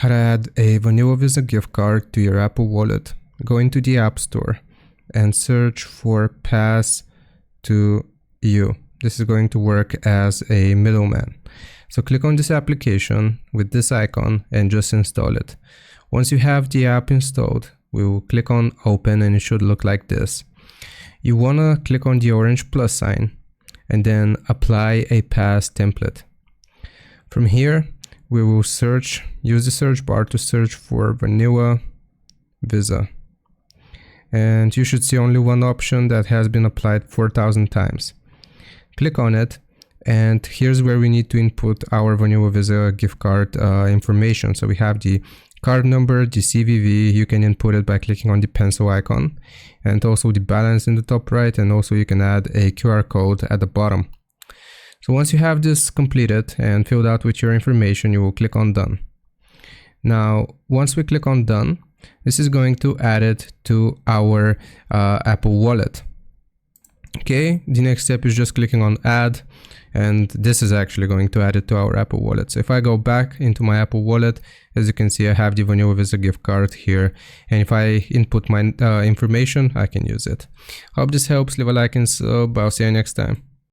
how to add a Vanilla Visa gift card to your Apple Wallet. Go into the App Store and search for Pass to You. This is going to work as a middleman. So click on this application with this icon and just install it. Once you have the app installed, we will click on Open and it should look like this. You want to click on the orange plus sign and then apply a pass template. From here, we will use the search bar to search for Vanilla Visa. And you should see only one option that has been applied 4,000 times. Click on it, and here's where we need to input our Vanilla Visa gift card information. So we have the card number, the CVV. You can input it by clicking on the pencil icon, and also the balance in the top right, and also you can add a QR code at the bottom. So once you have this completed and filled out with your information, you will click on Done. Now, once we click on Done, this is going to add it to our Apple Wallet. Okay, the next step is just clicking on Add, and this is actually going to add it to our Apple Wallet. So if I go back into my Apple Wallet, as you can see, I have the Vanilla Visa gift card here, and if I input my information, I can use it. Hope this helps. Leave a like and sub. I'll see you next time.